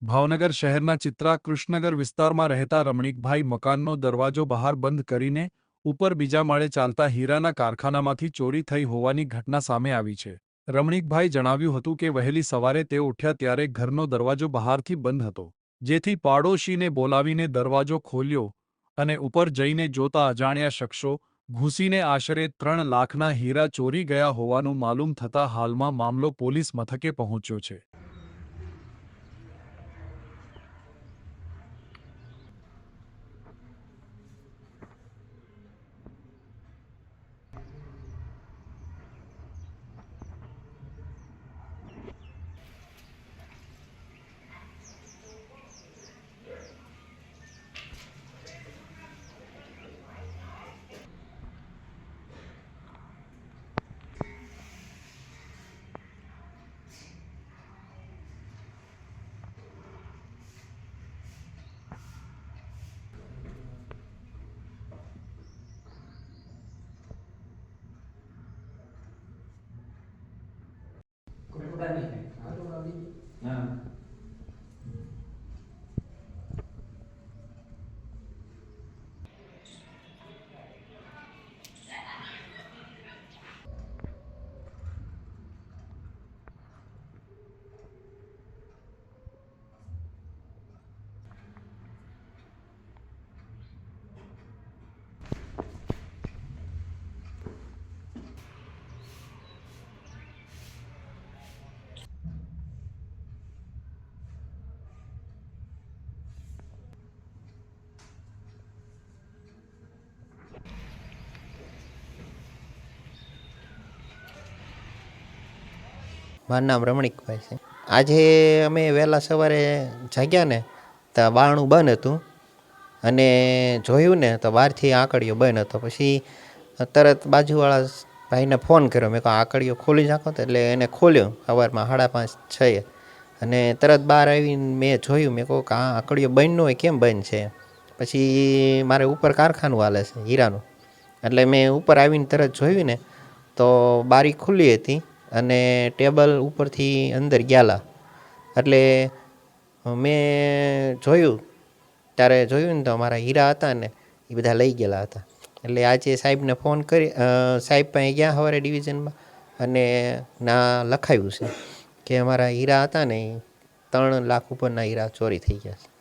ભાવનગર શહેરના ચિત્રા કૃષ્ણનગર વિસ્તારમાં રહેતા રમણીકભાઈ મકાનનો દરવાજો બહાર બંધ કરીને ઉપર બીજા માળે ચાલતા હીરાના કારખાનામાંથી ચોરી થઈ હોવાની ઘટના સામે આવી છે। રમણીકભાઈ જણાવ્યું હતું કે વહેલી સવારે તેઓ ઉઠ્યા ત્યારે ઘરનો દરવાજો બહારથી બંધ હતો, જેથી પાડોશીને બોલાવીને દરવાજો ખોલ્યો અને ઉપર જઈને જોતા અજાણ્યા શખ્સો ઘૂસીને આશરે 3 લાખના હીરા ચોરી ગયા હોવાનું માલુમ થતાં હાલમાં મામલો પોલીસ મથકે પહોંચ્યો છે। મારું નામ રમણીકભાઈ છે। આજે અમે વહેલા સવારે જાગ્યા ને તો બારણું બંધ હતું અને જોયું ને તો બહારથી આંકડીઓ બંધ હતો। પછી તરત બાજુવાળા ભાઈને ફોન કર્યો, મેં કહ્યું આંકડીઓ ખોલી નાખો તો એટલે એને ખોલ્યો સવારમાં 5:30-6 અને તરત બહાર આવીને મેં જોયું, મેં કહું કે આ આંકડીઓ બંધ ન હોય કેમ બંધ છે। પછી મારે ઉપર કારખાનું હાલે છે હીરાનું, એટલે મેં ઉપર આવીને તરત જોયું ને તો બારી ખુલ્લી હતી અને ટેબલ ઉપરથી અંદર ગયેલા, એટલે મેં જોયું ત્યારે જોયું ને તો અમારા હીરા હતા ને એ બધા લઈ ગયેલા હતા। એટલે આજે સાહેબને ફોન કરી સાહેબ પાસે ગયા સવારે ડિવિઝનમાં અને ના લખાયું છે કે અમારા હીરા હતા ને 3 લાખ ઉપરના હીરા ચોરી થઈ ગયા છે।